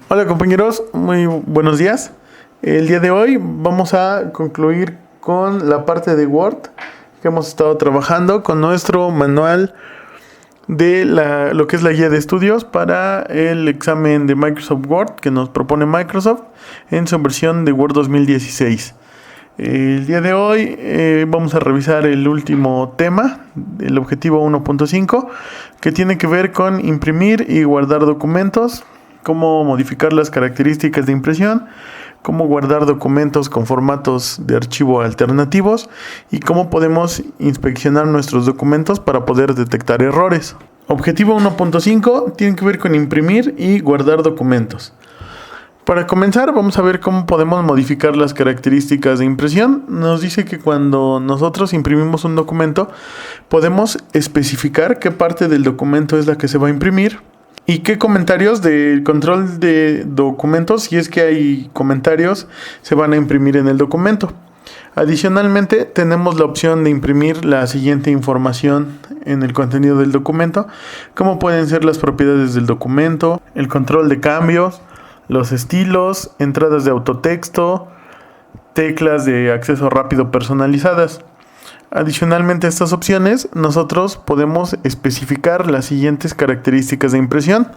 Hola compañeros, muy buenos días. El día de hoy vamos a concluir con la parte de Word que hemos estado trabajando con nuestro manual de lo que es la guía de estudios para el examen de Microsoft Word que nos propone Microsoft en su versión de Word 2016. El día de hoy vamos a revisar el último tema, el objetivo 1.5, que tiene que ver con imprimir y guardar documentos, cómo modificar las características de impresión, cómo guardar documentos con formatos de archivo alternativos y cómo podemos inspeccionar nuestros documentos para poder detectar errores. Objetivo 1.5 tiene que ver con imprimir y guardar documentos. Para comenzar, vamos a ver cómo podemos modificar las características de impresión. Nos dice que cuando nosotros imprimimos un documento, podemos especificar qué parte del documento es la que se va a imprimir y qué comentarios del control de documentos, si es que hay comentarios, se van a imprimir en el documento. Adicionalmente, tenemos la opción de imprimir la siguiente información en el contenido del documento, como pueden ser las propiedades del documento, el control de cambios, los estilos, entradas de autotexto, teclas de acceso rápido personalizadas. Adicionalmente a estas opciones, nosotros podemos especificar las siguientes características de impresión.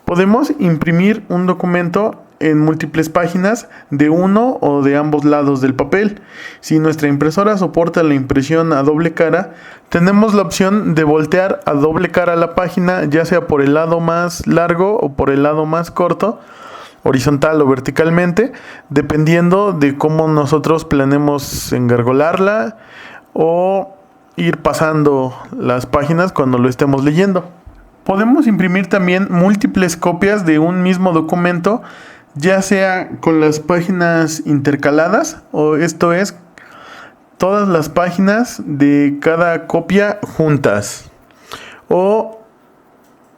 Podemos imprimir un documento en múltiples páginas de uno o de ambos lados del papel. Si nuestra impresora soporta la impresión a doble cara, tenemos la opción de voltear a doble cara la página, ya sea por el lado más largo o por el lado más corto, horizontal o verticalmente, dependiendo de cómo nosotros planeemos engargolarla o ir pasando las páginas cuando lo estemos leyendo. Podemos imprimir también múltiples copias de un mismo documento, ya sea con las páginas intercaladas, o esto es, todas las páginas de cada copia juntas, o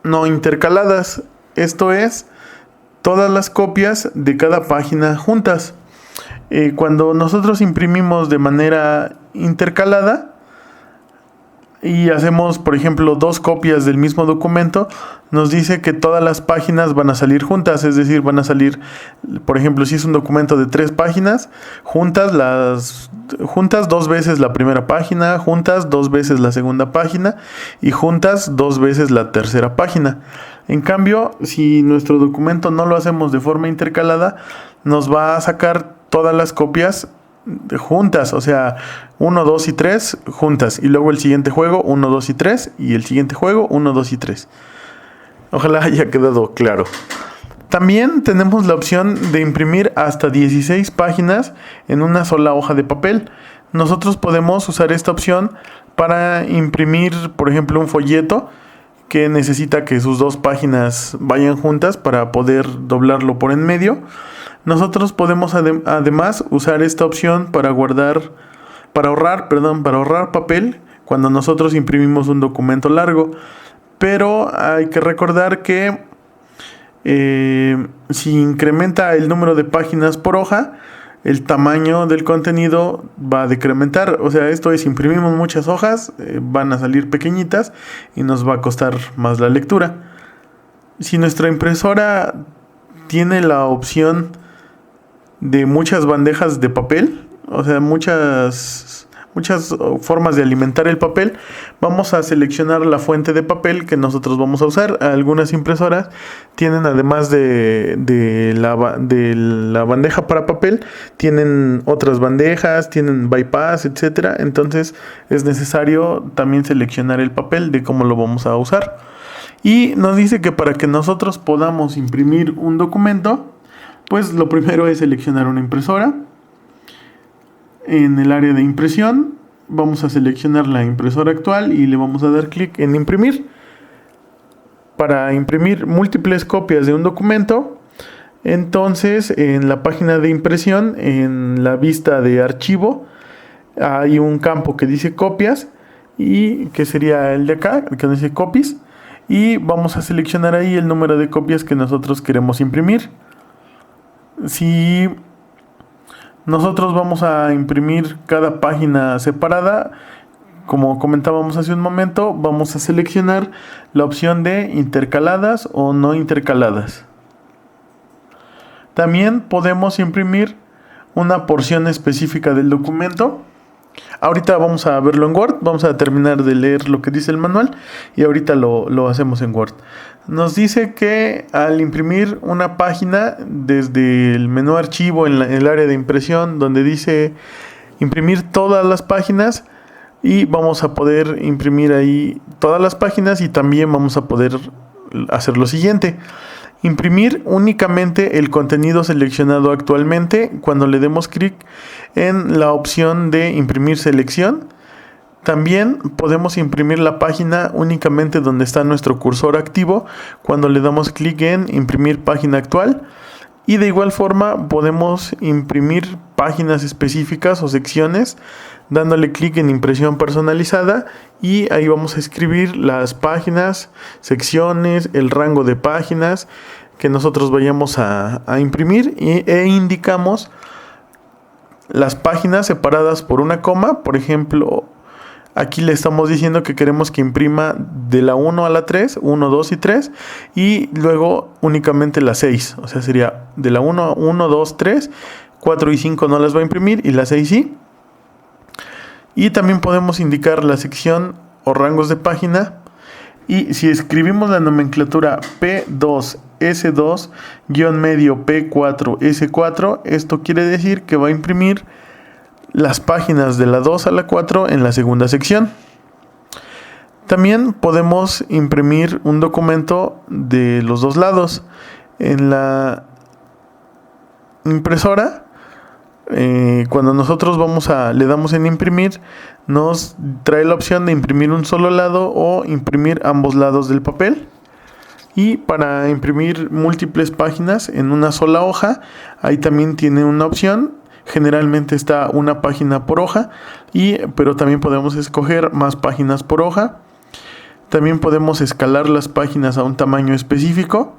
no intercaladas, esto es, todas las copias de cada página juntas. Cuando nosotros imprimimos de manera intercalada y hacemos, por ejemplo, dos copias del mismo documento, nos dice que todas las páginas van a salir juntas, es decir, van a salir, por ejemplo, si es un documento de 3 páginas, juntas dos veces la primera página, juntas 2 veces la segunda página y juntas 2 veces la tercera página. En cambio, si nuestro documento no lo hacemos de forma intercalada, nos va a sacar todas las copias juntas, o sea, 1, 2 y 3 juntas, y luego el siguiente juego 1, 2 y 3 y el siguiente juego 1, 2 y 3. Ojalá haya quedado claro. También tenemos la opción de imprimir hasta 16 páginas en una sola hoja de papel. Nosotros podemos usar esta opción para imprimir, por ejemplo, un folleto que necesita que sus dos páginas vayan juntas para poder doblarlo por en medio. Nosotros podemos además usar esta opción para ahorrar papel cuando nosotros imprimimos un documento largo. Pero hay que recordar que si incrementa el número de páginas por hoja, el tamaño del contenido va a decrementar. O sea, esto es, si imprimimos muchas hojas, van a salir pequeñitas y nos va a costar más la lectura. Si nuestra impresora tiene la opción de muchas bandejas de papel, o sea, muchas formas de alimentar el papel, vamos a seleccionar la fuente de papel que nosotros vamos a usar. Algunas impresoras tienen, además de la bandeja para papel, tienen otras bandejas, tienen bypass, etcétera. Entonces es necesario también seleccionar el papel de cómo lo vamos a usar. Y nos dice que para que nosotros podamos imprimir un documento, pues lo primero es seleccionar una impresora. En el área de impresión vamos a seleccionar la impresora actual y le vamos a dar clic en imprimir. Para imprimir múltiples copias de un documento, entonces en la página de impresión, en la vista de archivo, hay un campo que dice copias, y que sería el de acá, el que dice copies, y vamos a seleccionar ahí el número de copias que nosotros queremos imprimir. Si nosotros vamos a imprimir cada página separada, como comentábamos hace un momento, vamos a seleccionar la opción de intercaladas o no intercaladas. También podemos imprimir una porción específica del documento. Ahorita vamos a verlo en Word, vamos a terminar de leer lo que dice el manual y ahorita lo hacemos en Word. Nos dice que al imprimir una página desde el menú archivo en el área de impresión, donde dice imprimir todas las páginas, y vamos a poder imprimir ahí todas las páginas, y también vamos a poder hacer lo siguiente: imprimir únicamente el contenido seleccionado actualmente cuando le demos clic en la opción de imprimir selección. También podemos imprimir la página únicamente donde está nuestro cursor activo cuando le damos clic en imprimir página actual. Y de igual forma podemos imprimir páginas específicas o secciones dándole clic en impresión personalizada, y ahí vamos a escribir las páginas, secciones, el rango de páginas que nosotros vayamos a imprimir, e indicamos las páginas separadas por una coma. Por ejemplo, aquí le estamos diciendo que queremos que imprima de la 1 a la 3, 1, 2 y 3, y luego únicamente la 6. O sea, sería de la 1, 1, 2, 3, 4 y 5 no las va a imprimir, y la 6 sí. Y también podemos indicar la sección o rangos de página. Y si escribimos la nomenclatura P2, S2, guión medio P4, S4, esto quiere decir que va a imprimir las páginas de la 2 a la 4 en la segunda sección. También podemos imprimir un documento de los dos lados. En la impresora, cuando nosotros le damos en imprimir, nos trae la opción de imprimir un solo lado o imprimir ambos lados del papel. Y para imprimir múltiples páginas en una sola hoja, ahí también tiene una opción. Generalmente está una página por hoja, pero también podemos escoger más páginas por hoja. También podemos escalar las páginas a un tamaño específico.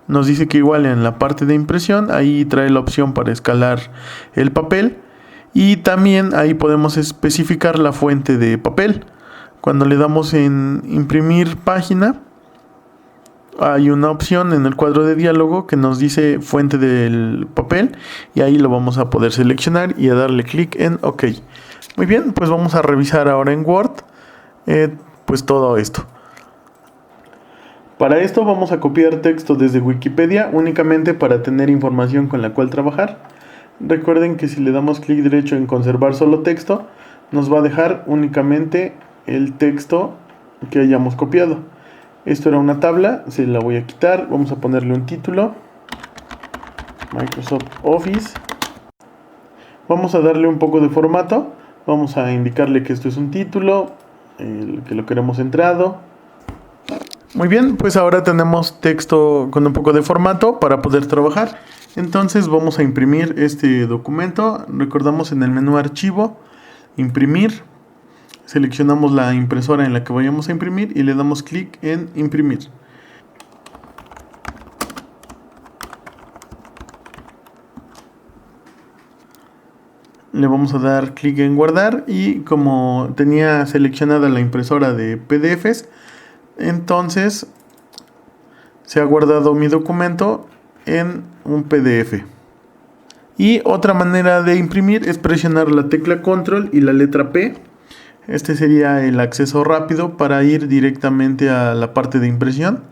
Nos dice que igual en la parte de impresión, ahí trae la opción para escalar el papel. Y también ahí podemos especificar la fuente de papel. Cuando le damos en imprimir página, hay una opción en el cuadro de diálogo que nos dice fuente del papel, y ahí lo vamos a poder seleccionar y a darle clic en OK. Muy bien, pues vamos a revisar ahora en Word pues todo esto. Para esto vamos a copiar texto desde Wikipedia únicamente para tener información con la cual trabajar. Recuerden que si le damos clic derecho en conservar solo texto, nos va a dejar únicamente el texto que hayamos copiado. Esto era una tabla, se la voy a quitar, vamos a ponerle un título, Microsoft Office. Vamos a darle un poco de formato, vamos a indicarle que esto es un título, que lo queremos centrado. Muy bien, pues ahora tenemos texto con un poco de formato para poder trabajar. Entonces vamos a imprimir este documento. Recordamos en el menú archivo, imprimir. Seleccionamos la impresora en la que vayamos a imprimir y le damos clic en imprimir. Le vamos a dar clic en guardar, y como tenía seleccionada la impresora de PDFs, entonces se ha guardado mi documento en un PDF. Y otra manera de imprimir es presionar la tecla Control y la letra P. Este sería el acceso rápido para ir directamente a la parte de impresión.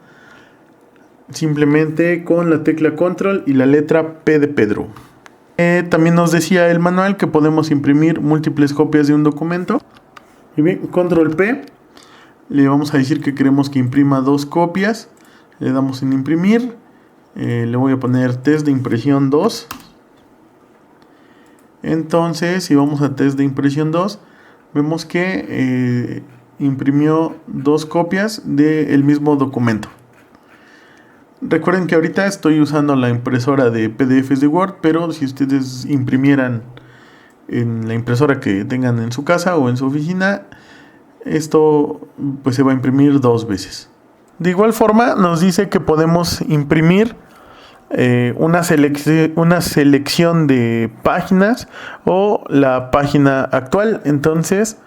Simplemente con la tecla Control y la letra P de Pedro. También nos decía el manual que podemos imprimir múltiples copias de un documento. Y bien, Control P. Le vamos a decir que queremos que imprima 2 copias. Le damos en imprimir. Le voy a poner test de impresión 2. Entonces, si vamos a test de impresión 2, vemos que imprimió 2 copias del mismo documento. Recuerden que ahorita estoy usando la impresora de PDFs de Word, pero si ustedes imprimieran en la impresora que tengan en su casa o en su oficina, esto pues se va a imprimir 2 veces. De igual forma nos dice que podemos imprimir una selección de páginas o la página actual. Entonces,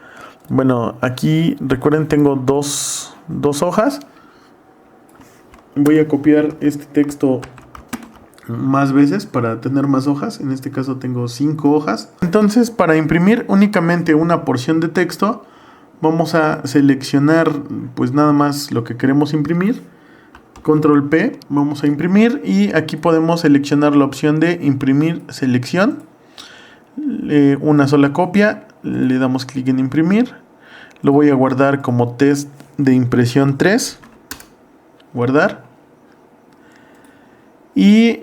bueno, aquí recuerden, tengo dos hojas. Voy a copiar este texto más veces para tener más hojas. En este caso tengo 5 hojas. Entonces, para imprimir únicamente una porción de texto, vamos a seleccionar pues nada más lo que queremos imprimir. Control P, vamos a imprimir y aquí podemos seleccionar la opción de imprimir selección. Una sola copia, le damos clic en imprimir. Lo voy a guardar como test de impresión 3. Guardar. Y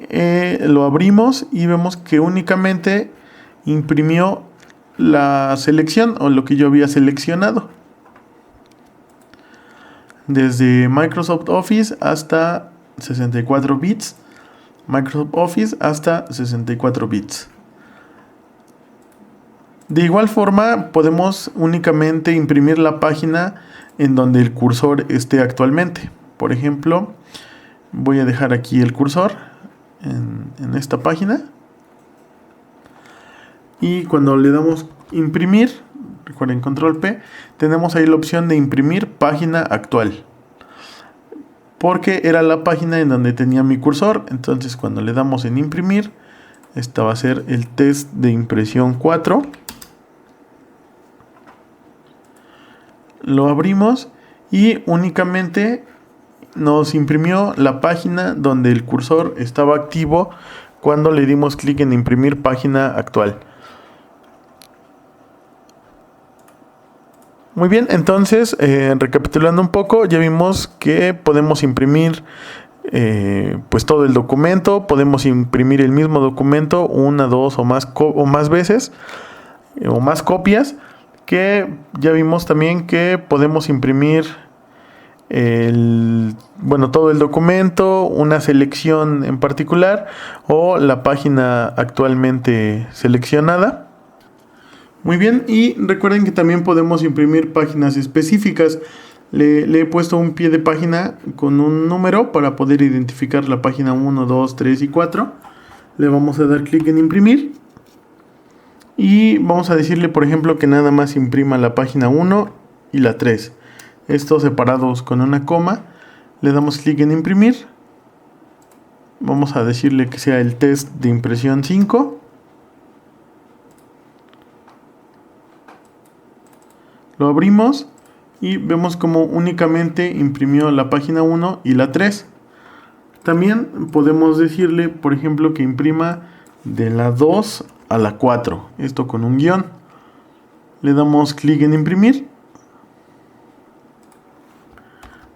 lo abrimos y vemos que únicamente imprimió la selección o lo que yo había seleccionado. Desde Microsoft Office hasta 64 bits. Microsoft Office hasta 64 bits. De igual forma podemos únicamente imprimir la página en donde el cursor esté actualmente. Por ejemplo, voy a dejar aquí el cursor en esta página. Y cuando le damos imprimir, recuerden control P, tenemos ahí la opción de imprimir página actual. Porque era la página en donde tenía mi cursor. Entonces cuando le damos en imprimir, esta va a ser el test de impresión 4. Lo abrimos y únicamente nos imprimió la página donde el cursor estaba activo cuando le dimos clic en imprimir página actual. Muy bien, entonces recapitulando un poco, ya vimos que podemos imprimir pues todo el documento, podemos imprimir el mismo documento una, dos o más veces o más copias. Que ya vimos también que podemos imprimir todo el documento, una selección en particular o la página actualmente seleccionada. Muy bien, y recuerden que también podemos imprimir páginas específicas. Le he puesto un pie de página con un número para poder identificar la página 1, 2, 3 y 4. Le vamos a dar clic en imprimir. Y vamos a decirle, por ejemplo, que nada más imprima la página 1 y la 3. Estos separados con una coma. Le damos clic en imprimir. Vamos a decirle que sea el test de impresión 5. Lo abrimos y vemos como únicamente imprimió la página 1 y la 3. También podemos decirle, por ejemplo, que imprima de la 2 a la 4, esto con un guión. Le damos clic en imprimir,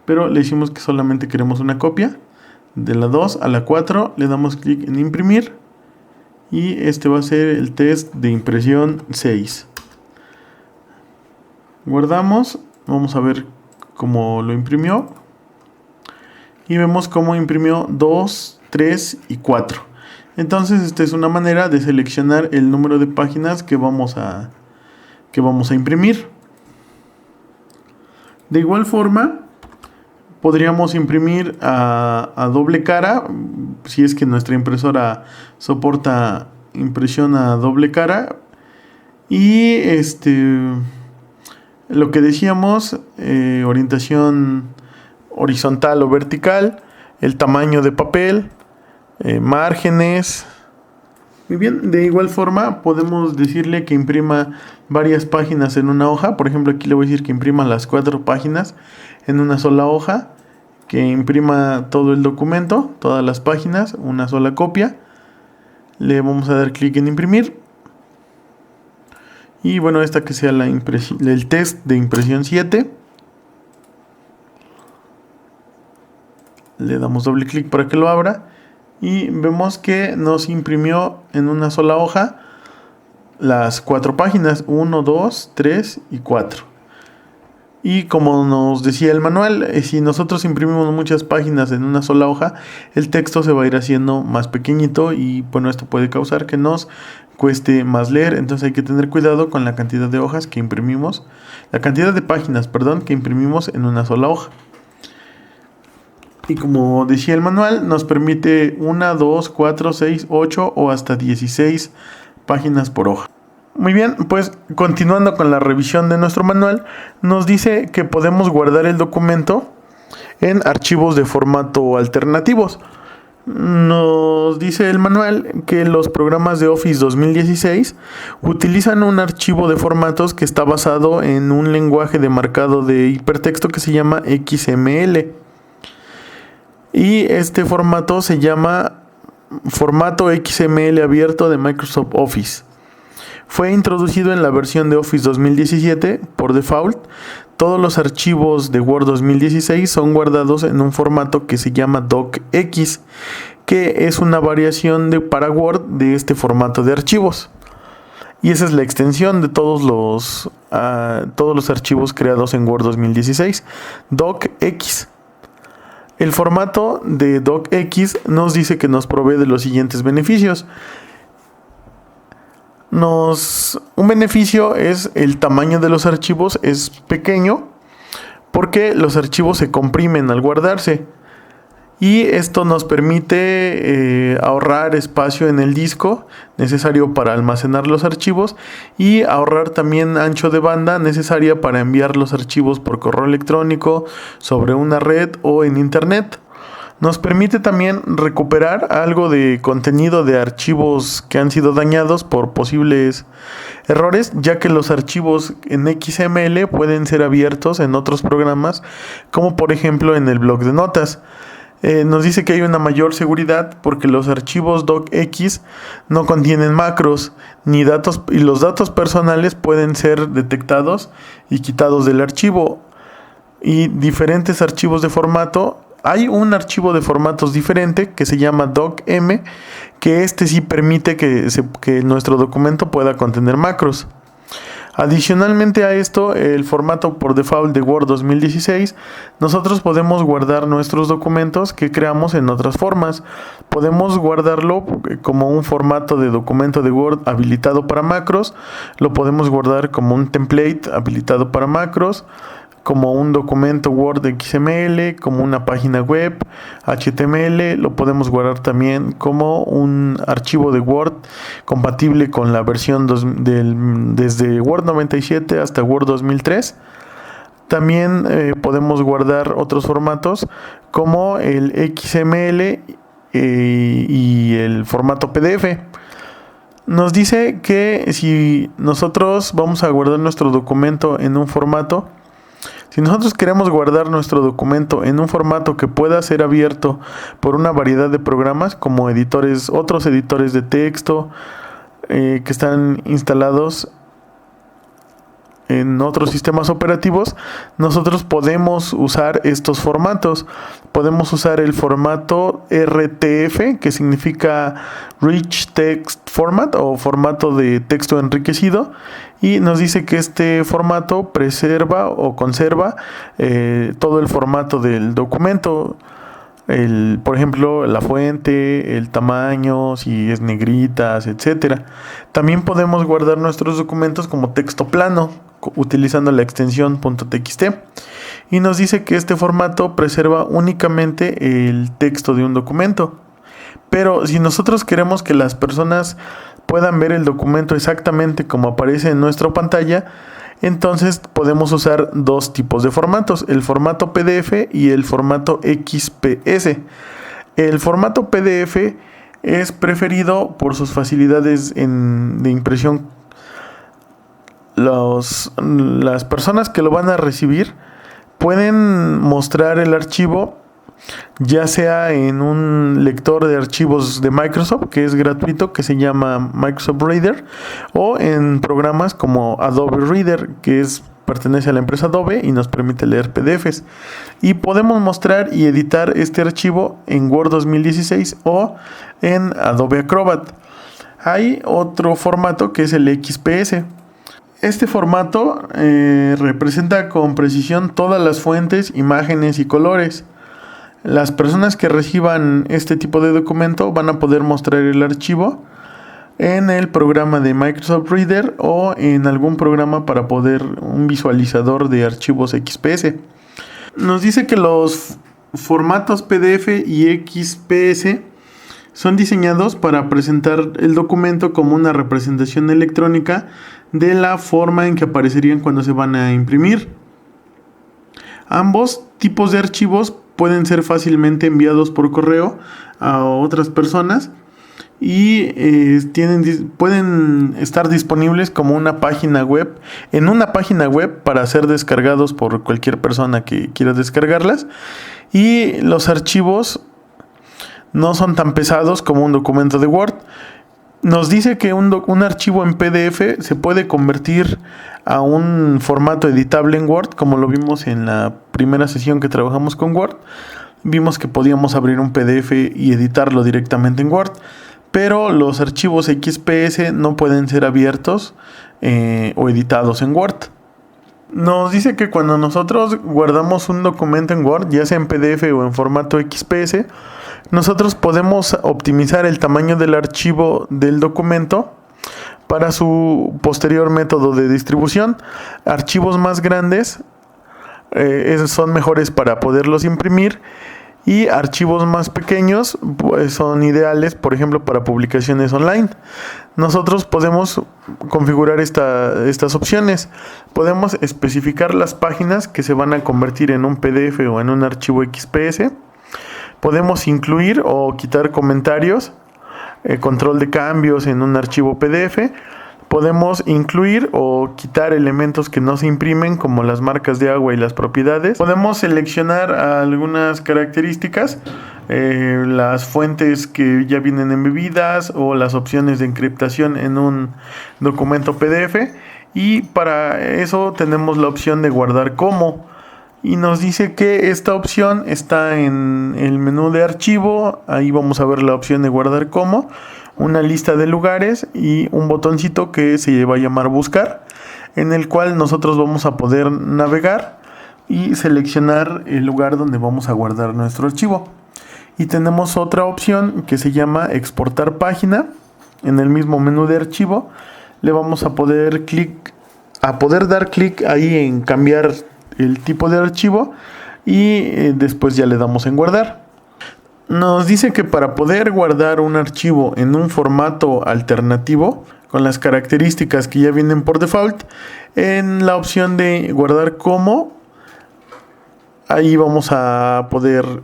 pero le decimos que solamente queremos una copia. De la 2 a la 4 le damos clic en imprimir y este va a ser el test de impresión 6. Guardamos, vamos a ver cómo lo imprimió y vemos cómo imprimió 2, 3 y 4. Entonces esta es una manera de seleccionar el número de páginas que vamos a imprimir. De igual forma, podríamos imprimir a doble cara, si es que nuestra impresora soporta impresión a doble cara. Y lo que decíamos, orientación horizontal o vertical, el tamaño de papel, márgenes. Muy bien, de igual forma podemos decirle que imprima varias páginas en una hoja. Por ejemplo, aquí le voy a decir que imprima las 4 páginas en una sola hoja, que imprima todo el documento, todas las páginas, una sola copia. Le vamos a dar clic en imprimir. Y bueno, esta que sea el test de impresión 7. Le damos doble clic para que lo abra. Y vemos que nos imprimió en una sola hoja las 4 páginas, 1, 2, 3 y 4. Y como nos decía el manual, si nosotros imprimimos muchas páginas en una sola hoja, el texto se va a ir haciendo más pequeñito y bueno, esto puede causar que nos cueste más leer. Entonces hay que tener cuidado con la cantidad de hojas que imprimimos, la cantidad de páginas, que imprimimos en una sola hoja. Y como decía el manual, nos permite 1, 2, 4, 6, 8 o hasta 16 páginas por hoja. Muy bien, pues continuando con la revisión de nuestro manual, nos dice que podemos guardar el documento en archivos de formato alternativos. Nos dice el manual que los programas de Office 2016 utilizan un archivo de formatos que está basado en un lenguaje de marcado de hipertexto que se llama XML. Y este formato se llama formato XML abierto de Microsoft Office. Fue introducido en la versión de Office 2017 por default. Todos los archivos de Word 2016 son guardados en un formato que se llama DocX, que es una variación para Word de este formato de archivos. Y esa es la extensión de todos los archivos creados en Word 2016, DocX. El formato de DocX nos dice que nos provee de los siguientes beneficios. Un beneficio es el tamaño de los archivos es pequeño porque los archivos se comprimen al guardarse. Y esto nos permite ahorrar espacio en el disco necesario para almacenar los archivos y ahorrar también ancho de banda necesaria para enviar los archivos por correo electrónico, sobre una red o en internet. Nos permite también recuperar algo de contenido de archivos que han sido dañados por posibles errores, ya que los archivos en XML pueden ser abiertos en otros programas, como por ejemplo en el bloc de notas. Nos dice que hay una mayor seguridad porque los archivos DocX no contienen macros ni datos, y los datos personales pueden ser detectados y quitados del archivo. Y diferentes archivos de formato. Hay un archivo de formatos diferente que se llama DocM, que este sí permite que nuestro documento pueda contener macros. Adicionalmente a esto, el formato por default de Word 2016, nosotros podemos guardar nuestros documentos que creamos en otras formas. Podemos guardarlo como un formato de documento de Word habilitado para macros, lo podemos guardar como un template habilitado para macros, como un documento Word XML, como una página web HTML, lo podemos guardar también como un archivo de Word compatible con la versión desde Word 97 hasta Word 2003. También podemos guardar otros formatos como el XML y el formato PDF. Nos dice que si nosotros vamos a guardar nuestro documento en un formato, si nosotros queremos guardar nuestro documento en un formato que pueda ser abierto por una variedad de programas como otros editores de texto que están instalados en otros sistemas operativos, nosotros podemos usar estos formatos. Podemos usar el formato RTF, que significa Rich Text Format o formato de texto enriquecido, y nos dice que este formato preserva o conserva todo el formato del documento. Por ejemplo, la fuente, el tamaño, si es negritas, etcétera. También podemos guardar nuestros documentos como texto plano utilizando la extensión .txt, y nos dice que este formato preserva únicamente el texto de un documento. Pero si nosotros queremos que las personas puedan ver el documento exactamente como aparece en nuestra pantalla, entonces podemos usar dos tipos de formatos, el formato PDF y el formato XPS. El formato PDF es preferido por sus facilidades de impresión. Las personas que lo van a recibir pueden mostrar el archivo ya sea en un lector de archivos de Microsoft, que es gratuito, que se llama Microsoft Reader, o en programas como Adobe Reader, que pertenece a la empresa Adobe y nos permite leer PDFs. Y podemos mostrar y editar este archivo en Word 2016 o en Adobe Acrobat. Hay otro formato que es el XPS. Este formato representa con precisión todas las fuentes, imágenes y colores. Las personas que reciban este tipo de documento van a poder mostrar el archivo en el programa de Microsoft Reader o en algún programa para un visualizador de archivos XPS. Nos dice que los formatos PDF y XPS son diseñados para presentar el documento como una representación electrónica de la forma en que aparecerían cuando se van a imprimir. Ambos tipos de archivos pueden ser fácilmente enviados por correo a otras personas y pueden estar disponibles como una página web, en una página web para ser descargados por cualquier persona que quiera descargarlas. Y los archivos no son tan pesados como un documento de Word. Nos dice que un archivo en PDF se puede convertir a un formato editable en Word, como lo vimos en la primera sesión que trabajamos con Word. Vimos que podíamos abrir un PDF y editarlo directamente en Word, pero los archivos XPS no pueden ser abiertos o editados en Word. Nos dice que cuando nosotros guardamos un documento en Word, ya sea en PDF o en formato XPS, nosotros podemos optimizar el tamaño del archivo del documento para su posterior método de distribución. Archivos más grandes son mejores para poderlos imprimir, y archivos más pequeños pues son ideales, por ejemplo, para publicaciones online. Nosotros podemos configurar estas opciones. Podemos especificar las páginas que se van a convertir en un PDF o en un archivo XPS. Podemos incluir o quitar comentarios, control de cambios en un archivo PDF. Podemos incluir o quitar elementos que no se imprimen, como las marcas de agua y las propiedades. Podemos seleccionar algunas características, las fuentes que ya vienen embebidas o las opciones de encriptación en un documento PDF. Y para eso tenemos la opción de guardar como. Y nos dice que esta opción está en el menú de archivo. Ahí vamos a ver la opción de guardar como, una lista de lugares y un botoncito que se va a llamar buscar, en el cual nosotros vamos a poder navegar y seleccionar el lugar donde vamos a guardar nuestro archivo. Y tenemos otra opción que se llama exportar página. En el mismo menú de archivo le vamos a poder dar clic ahí en cambiar el tipo de archivo y después ya le damos en guardar. Nos dice que para poder guardar un archivo en un formato alternativo con las características que ya vienen por default, en la opción de guardar como, ahí vamos a poder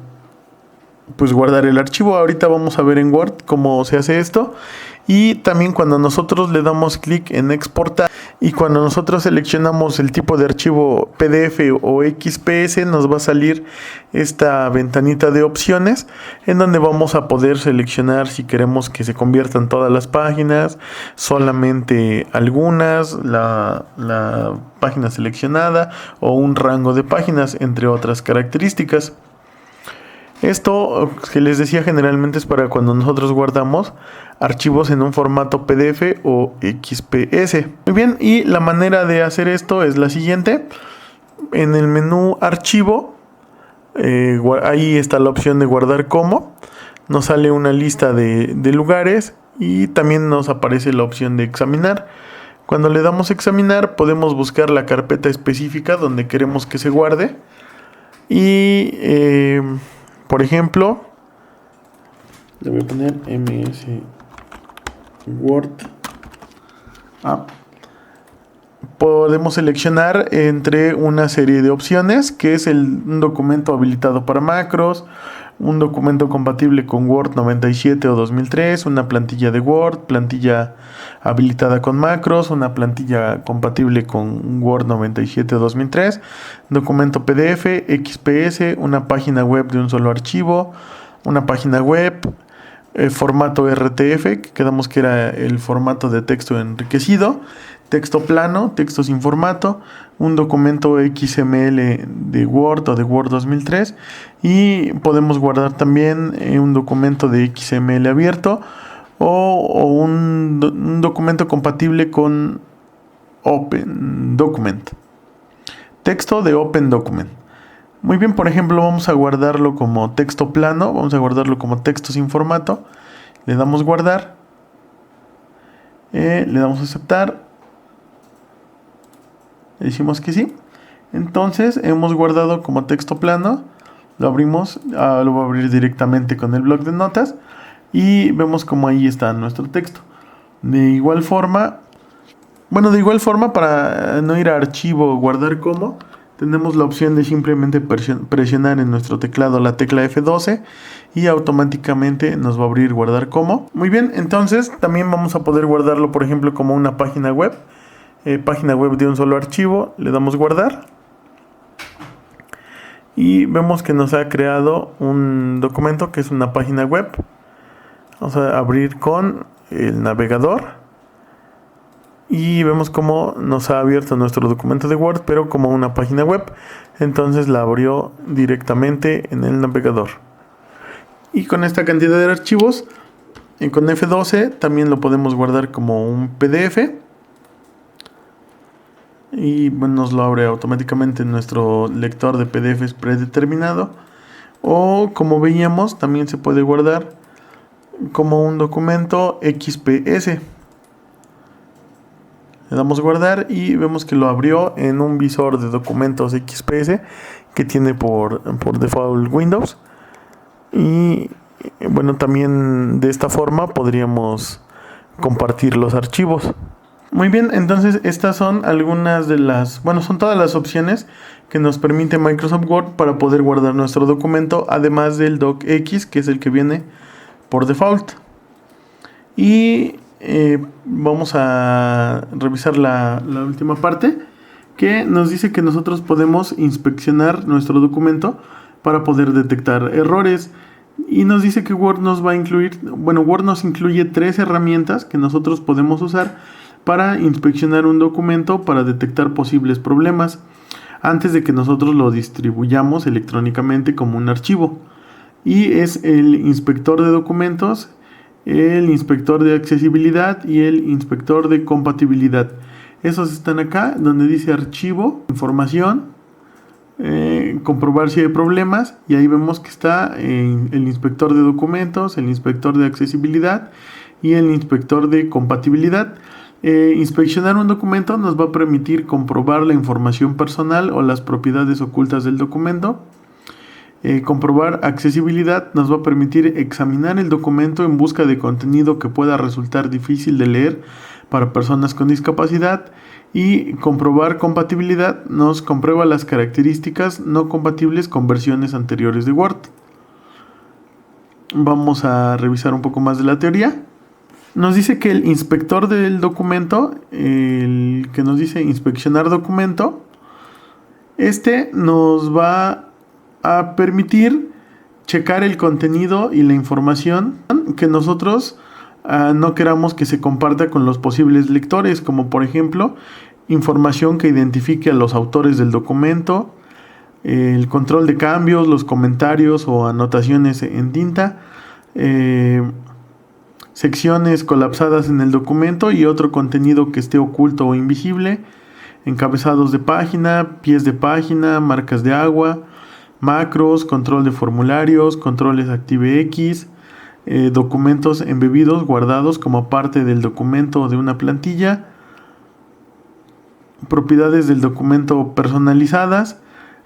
pues guardar el archivo. Ahorita vamos a ver en Word cómo se hace esto. Y también cuando nosotros le damos clic en exportar y cuando nosotros seleccionamos el tipo de archivo PDF o XPS, nos va a salir esta ventanita de opciones en donde vamos a poder seleccionar si queremos que se conviertan todas las páginas, solamente algunas, la página seleccionada o un rango de páginas, entre otras características. Esto que les decía generalmente es para cuando nosotros guardamos archivos en un formato PDF o XPS. Muy bien, y la manera de hacer esto es la siguiente. En el menú archivo, ahí está la opción de guardar como. Nos sale una lista de lugares y también nos aparece la opción de examinar. Cuando le damos examinar, podemos buscar la carpeta específica donde queremos que se guarde. Y por ejemplo, le voy a poner MS Word. Podemos seleccionar entre una serie de opciones, que es un documento habilitado para macros, un documento compatible con Word 97 o 2003, una plantilla de Word, plantilla habilitada con macros, una plantilla compatible con Word 97 o 2003, documento PDF, XPS, una página web de un solo archivo, una página web, formato RTF, que quedamos que era el formato de texto enriquecido, texto plano, texto sin formato, un documento XML de Word o de Word 2003, y podemos guardar también un documento de XML abierto o un documento compatible con Open Document, texto de Open Document. Muy bien, por ejemplo, vamos a guardarlo como texto plano, vamos a guardarlo como texto sin formato, le damos guardar, le damos a aceptar, le decimos que sí. Entonces hemos guardado como texto plano, lo abrimos, lo voy a abrir directamente con el bloc de notas y vemos como ahí está nuestro texto. De igual forma, para no ir a archivo, guardar como, tenemos la opción de simplemente presionar en nuestro teclado la tecla F12 y automáticamente nos va a abrir guardar como. Muy bien, entonces también vamos a poder guardarlo, por ejemplo, como una página web. Página web de un solo archivo, le damos guardar. Y vemos que nos ha creado un documento que es una página web. Vamos a abrir con el navegador. Y vemos cómo nos ha abierto nuestro documento de Word, pero como una página web. Entonces la abrió directamente en el navegador. Y con esta cantidad de archivos, con F12 también lo podemos guardar como un PDF. Y bueno, nos lo abre automáticamente en nuestro lector de PDFs predeterminado. O como veíamos, también se puede guardar como un documento XPS. Le damos guardar y vemos que lo abrió en un visor de documentos XPS que tiene por default Windows. Y bueno, también de esta forma podríamos compartir los archivos. Muy bien, entonces estas son algunas de las, son todas las opciones que nos permite Microsoft Word para poder guardar nuestro documento, además del docx, que es el que viene por default. Y vamos a revisar la última parte, que nos dice que nosotros podemos inspeccionar nuestro documento para poder detectar errores. Y nos dice que Word nos va a incluir, Word nos incluye 3 herramientas que nosotros podemos usar para inspeccionar un documento para detectar posibles problemas antes de que nosotros lo distribuyamos electrónicamente como un archivo. Y es el inspector de documentos, el inspector de accesibilidad y el inspector de compatibilidad. Esos están acá donde dice archivo, información, comprobar si hay problemas, y ahí vemos que está el inspector de documentos, el inspector de accesibilidad y el inspector de compatibilidad. Inspeccionar un documento nos va a permitir comprobar la información personal o las propiedades ocultas del documento. Comprobar accesibilidad nos va a permitir examinar el documento en busca de contenido que pueda resultar difícil de leer para personas con discapacidad. Y comprobar compatibilidad nos comprueba las características no compatibles con versiones anteriores de Word. Vamos a revisar un poco más de la teoría. Nos dice que el inspector del documento, el que nos dice inspeccionar documento, nos va a permitir checar el contenido y la información que nosotros no queramos que se comparta con los posibles lectores, como por ejemplo información que identifique a los autores del documento, el control de cambios, los comentarios o anotaciones en tinta, secciones colapsadas en el documento y otro contenido que esté oculto o invisible, encabezados de página, pies de página, marcas de agua, macros, control de formularios, controles ActiveX, documentos embebidos guardados como parte del documento o de una plantilla, propiedades del documento personalizadas,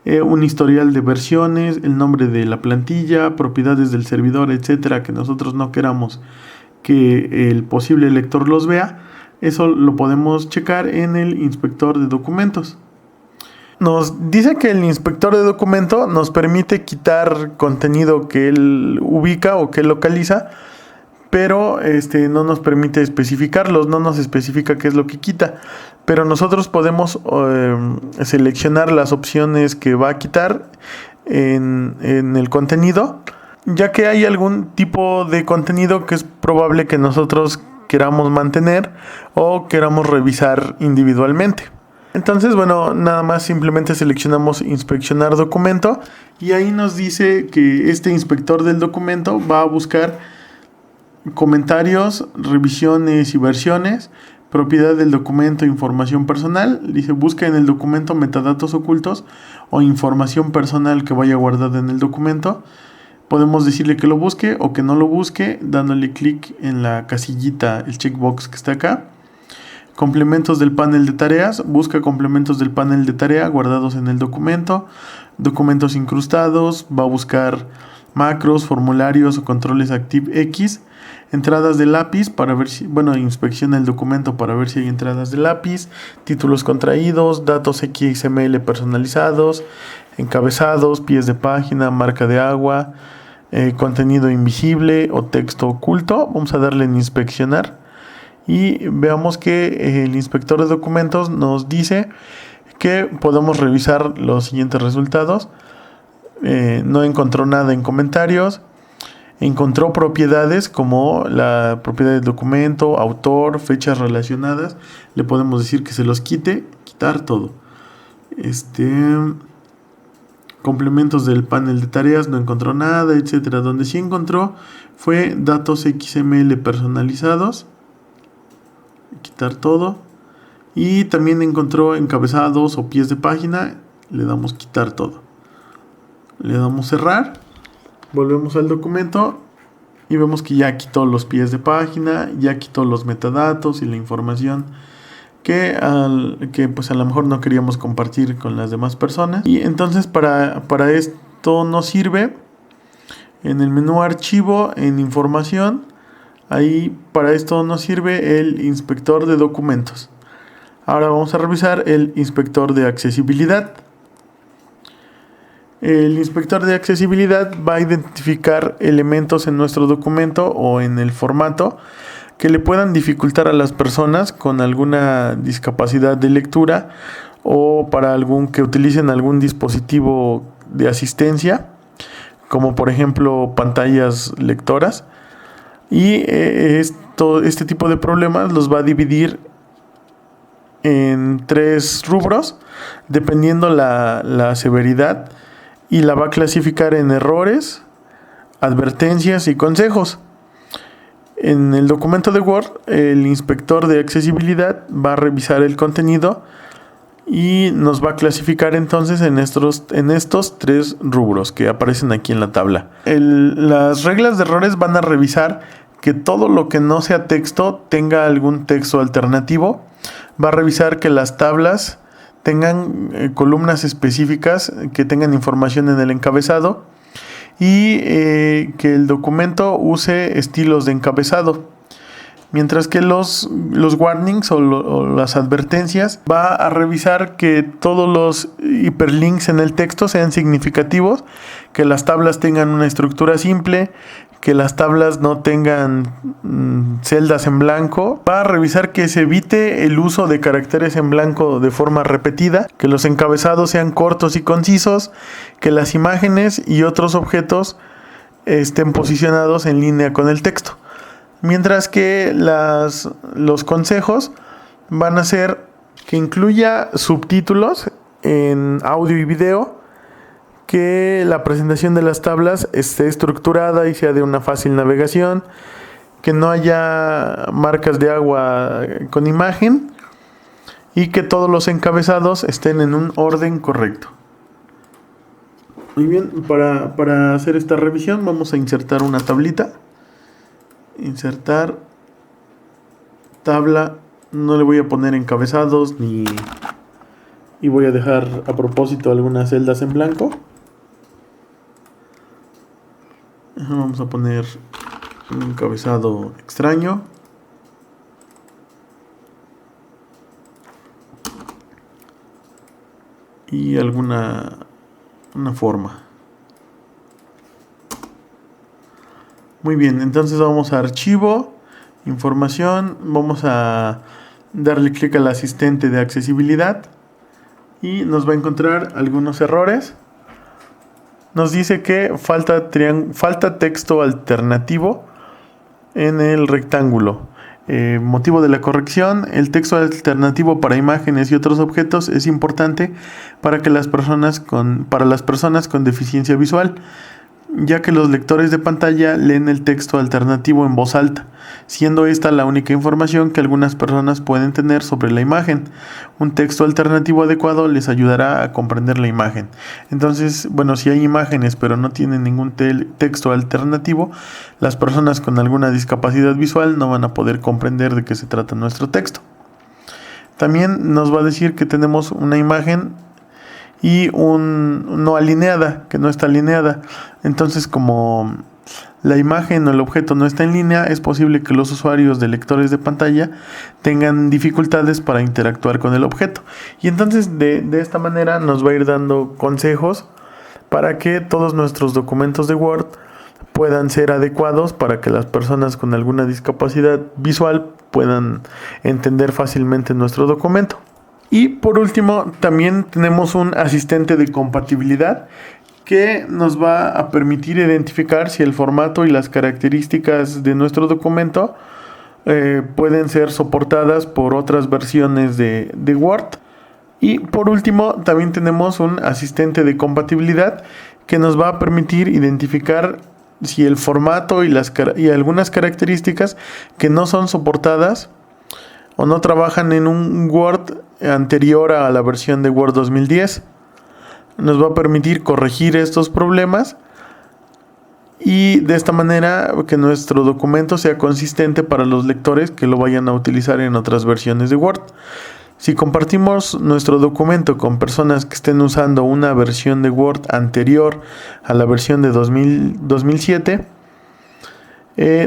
un historial de versiones, el nombre de la plantilla, propiedades del servidor, etcétera, que nosotros no queramos que el posible lector los vea. Eso lo podemos checar en el inspector de documentos. Nos dice que el inspector de documento nos permite quitar contenido que él ubica o que él localiza, pero no nos permite especificarlos, no nos especifica qué es lo que quita. Pero nosotros podemos seleccionar las opciones que va a quitar en el contenido, ya que hay algún tipo de contenido que es probable que nosotros queramos mantener o queramos revisar individualmente. Entonces, nada más simplemente seleccionamos inspeccionar documento y ahí nos dice que este inspector del documento va a buscar comentarios, revisiones y versiones, propiedad del documento, información personal. Dice busca en el documento metadatos ocultos o información personal que vaya guardada en el documento. Podemos decirle que lo busque o que no lo busque dándole clic en la casillita, el checkbox que está acá. Complementos del panel de tareas. Busca complementos del panel de tarea guardados en el documento. Documentos incrustados. Va a buscar macros, formularios o controles ActiveX. Entradas de lápiz para ver si, inspecciona el documento para ver si hay entradas de lápiz. Títulos contraídos. Datos XML personalizados. Encabezados, pies de página, marca de agua. contenido invisible o texto oculto. Vamos a darle en inspeccionar y veamos que el inspector de documentos nos dice que podemos revisar los siguientes resultados. No encontró nada en comentarios. Encontró propiedades como la propiedad del documento, autor, fechas relacionadas. Le podemos decir que se los quitar todo. Complementos del panel de tareas, no encontró nada, etcétera. Donde sí encontró fue datos XML personalizados. Quitar todo. Y también encontró encabezados o pies de página. Le damos quitar todo. Le damos cerrar. Volvemos al documento y vemos que ya quitó los pies de página, ya quitó los metadatos y la información que pues a lo mejor no queríamos compartir con las demás personas. Y entonces para esto nos sirve en el menú archivo, en información, ahí para esto nos sirve el inspector de documentos. Ahora vamos a revisar el inspector de accesibilidad. El inspector de accesibilidad va a identificar elementos en nuestro documento o en el formato que le puedan dificultar a las personas con alguna discapacidad de lectura o para que utilicen algún dispositivo de asistencia, como por ejemplo pantallas lectoras. Y este tipo de problemas los va a dividir en 3 rubros, dependiendo la severidad, y la va a clasificar en errores, advertencias y consejos. En el documento de Word, el inspector de accesibilidad va a revisar el contenido y nos va a clasificar entonces en estos 3 rubros que aparecen aquí en la tabla. Las reglas de errores van a revisar que todo lo que no sea texto tenga algún texto alternativo. Va a revisar que las tablas tengan columnas específicas que tengan información en el encabezado y que el documento use estilos de encabezado. Mientras que los warnings o las advertencias va a revisar que todos los hiperlinks en el texto sean significativos, que las tablas tengan una estructura simple, que las tablas no tengan celdas en blanco. Va a revisar que se evite el uso de caracteres en blanco de forma repetida, que los encabezados sean cortos y concisos, que las imágenes y otros objetos estén posicionados en línea con el texto. Mientras que los consejos van a ser que incluya subtítulos en audio y video, que la presentación de las tablas esté estructurada y sea de una fácil navegación, que no haya marcas de agua con imagen y que todos los encabezados estén en un orden correcto. Muy bien, para hacer esta revisión vamos a insertar una tablita. Insertar tabla, no le voy a poner encabezados y voy a dejar a propósito algunas celdas en blanco. Vamos a poner un encabezado extraño. Y una forma. Muy bien, entonces vamos a archivo, información, vamos a darle clic al asistente de accesibilidad y nos va a encontrar algunos errores. Nos dice que falta texto alternativo en el rectángulo. Motivo de la corrección: el texto alternativo para imágenes y otros objetos es importante para las personas con deficiencia visual, ya que los lectores de pantalla leen el texto alternativo en voz alta, siendo esta la única información que algunas personas pueden tener sobre la imagen. Un texto alternativo adecuado les ayudará a comprender la imagen. Entonces, si hay imágenes pero no tienen ningún texto alternativo, las personas con alguna discapacidad visual no van a poder comprender de qué se trata nuestro texto. También nos va a decir que tenemos una imagen y no alineada, que no está alineada. Entonces, como la imagen o el objeto no está en línea, es posible que los usuarios de lectores de pantalla tengan dificultades para interactuar con el objeto. Y entonces de esta manera nos va a ir dando consejos para que todos nuestros documentos de Word puedan ser adecuados para que las personas con alguna discapacidad visual puedan entender fácilmente nuestro documento. Y por último, también tenemos un asistente de compatibilidad que nos va a permitir identificar si el formato y las características de nuestro documento pueden ser soportadas por otras versiones de Word. Y por último, también tenemos un asistente de compatibilidad que nos va a permitir identificar si el formato y algunas características que no son soportadas o no trabajan en un Word anterior a la versión de Word 2010. Nos va a permitir corregir estos problemas y de esta manera que nuestro documento sea consistente para los lectores que lo vayan a utilizar en otras versiones de Word. Si compartimos nuestro documento con personas que estén usando una versión de Word anterior a la versión de 2007,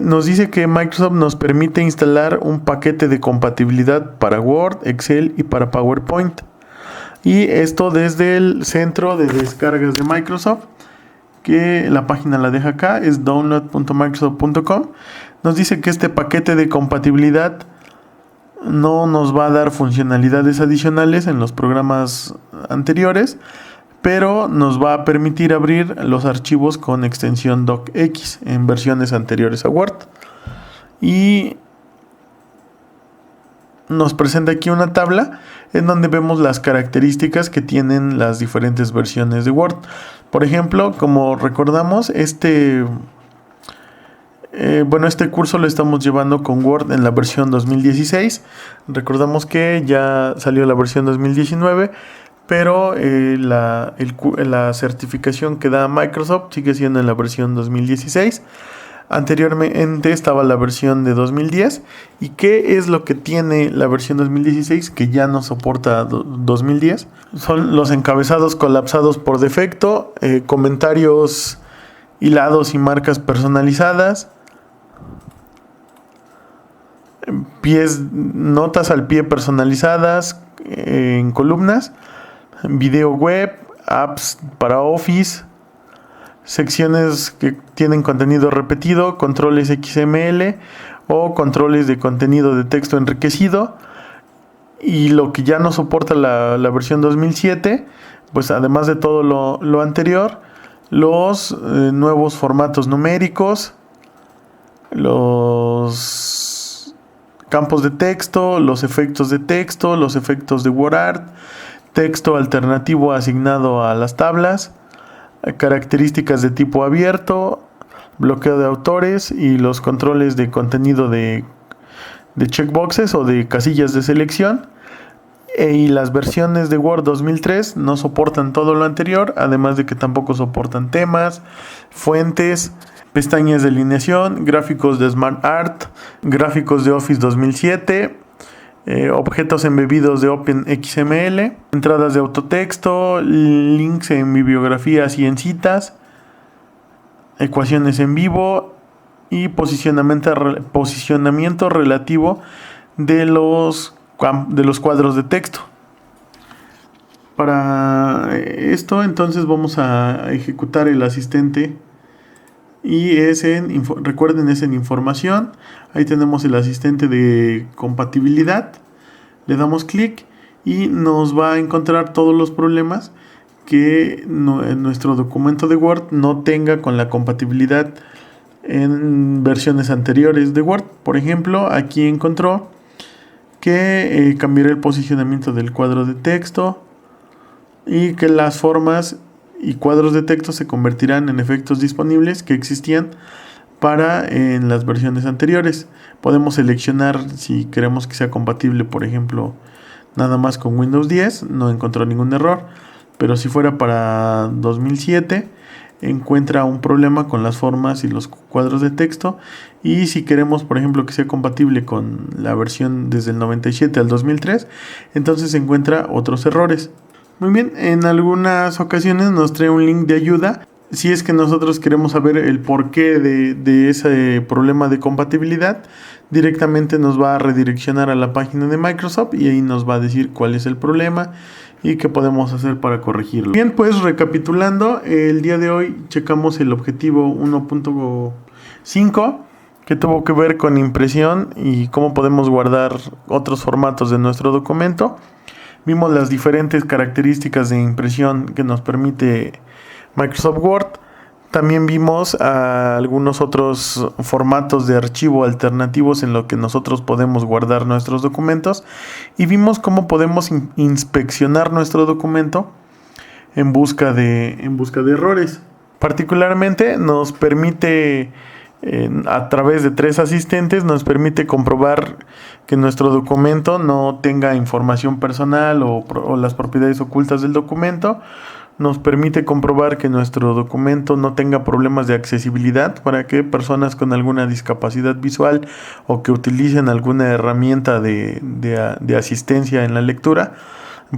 nos dice que Microsoft nos permite instalar un paquete de compatibilidad para Word, Excel y para PowerPoint. Y esto desde el centro de descargas de Microsoft, que la página la deja acá, es download.microsoft.com. Nos dice que este paquete de compatibilidad no nos va a dar funcionalidades adicionales en los programas anteriores, pero nos va a permitir abrir los archivos con extensión docx en versiones anteriores a Word. Y nos presenta aquí una tabla en donde vemos las características que tienen las diferentes versiones de Word. Por ejemplo, como recordamos, este curso lo estamos llevando con Word en la versión 2016. Recordamos que ya salió la versión 2019, pero la certificación que da Microsoft sigue siendo en la versión 2016. Anteriormente estaba la versión de 2010. ¿Y qué es lo que tiene la versión 2016 que ya no soporta 2010? Son los encabezados colapsados por defecto, comentarios hilados y marcas personalizadas, notas al pie personalizadas en columnas, video web, apps para Office, secciones que tienen contenido repetido, controles XML o controles de contenido de texto enriquecido. Y lo que ya no soporta la versión 2007, pues además de todo lo anterior, los nuevos formatos numéricos, los campos de texto, los efectos de texto, los efectos de WordArt, texto alternativo asignado a las tablas, características de tipo abierto, bloqueo de autores y los controles de contenido de checkboxes o de casillas de selección. Y las versiones de Word 2003 no soportan todo lo anterior, además de que tampoco soportan temas, fuentes, pestañas de alineación, gráficos de SmartArt, gráficos de Office 2007, objetos embebidos de OpenXML, entradas de autotexto, links en bibliografías y en citas, ecuaciones en vivo y posicionamiento relativo de los cuadros de texto. Para esto entonces vamos a ejecutar el asistente y recuerden, es en información. Ahí tenemos el asistente de compatibilidad. Le damos clic y nos va a encontrar todos los problemas que en nuestro documento de Word no tenga con la compatibilidad en versiones anteriores de Word. Por ejemplo, aquí encontró que cambiará el posicionamiento del cuadro de texto y que las formas y cuadros de texto se convertirán en efectos disponibles que existían en las versiones anteriores. Podemos seleccionar si queremos que sea compatible, por ejemplo, nada más con Windows 10, no encontró ningún error, pero si fuera para 2007 encuentra un problema con las formas y los cuadros de texto. Y si queremos, por ejemplo, que sea compatible con la versión desde el 97 al 2003, entonces encuentra otros errores. Muy bien, en algunas ocasiones nos trae un link de ayuda. Si es que nosotros queremos saber el porqué de ese problema de compatibilidad, directamente nos va a redireccionar a la página de Microsoft y ahí nos va a decir cuál es el problema y qué podemos hacer para corregirlo. Bien, pues recapitulando, el día de hoy checamos el objetivo 1.5 que tuvo que ver con impresión y cómo podemos guardar otros formatos de nuestro documento. Vimos las diferentes características de impresión que nos permite Microsoft Word. También vimos algunos otros formatos de archivo alternativos en los que nosotros podemos guardar nuestros documentos. Y vimos cómo podemos inspeccionar nuestro documento en busca de errores. Particularmente nos permite, a través de 3 asistentes, nos permite comprobar que nuestro documento no tenga información personal o las propiedades ocultas del documento. Nos permite comprobar que nuestro documento no tenga problemas de accesibilidad para que personas con alguna discapacidad visual o que utilicen alguna herramienta de asistencia en la lectura,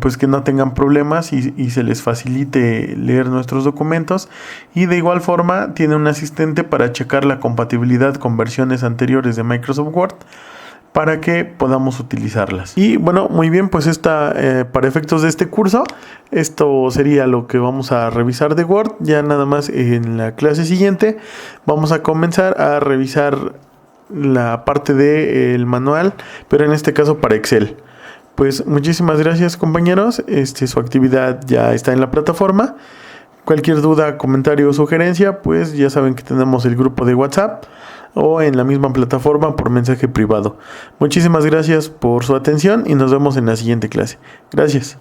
pues que no tengan problemas y se les facilite leer nuestros documentos. Y de igual forma tiene un asistente para checar la compatibilidad con versiones anteriores de Microsoft Word para que podamos utilizarlas. Y bueno, muy bien, pues para efectos de este curso, esto sería lo que vamos a revisar de Word. Ya nada más en la clase siguiente vamos a comenzar a revisar la parte del manual, pero en este caso para Excel. Pues muchísimas gracias, compañeros. Su actividad ya está en la plataforma. Cualquier duda, comentario o sugerencia, pues ya saben que tenemos el grupo de WhatsApp o en la misma plataforma por mensaje privado. Muchísimas gracias por su atención y nos vemos en la siguiente clase. Gracias.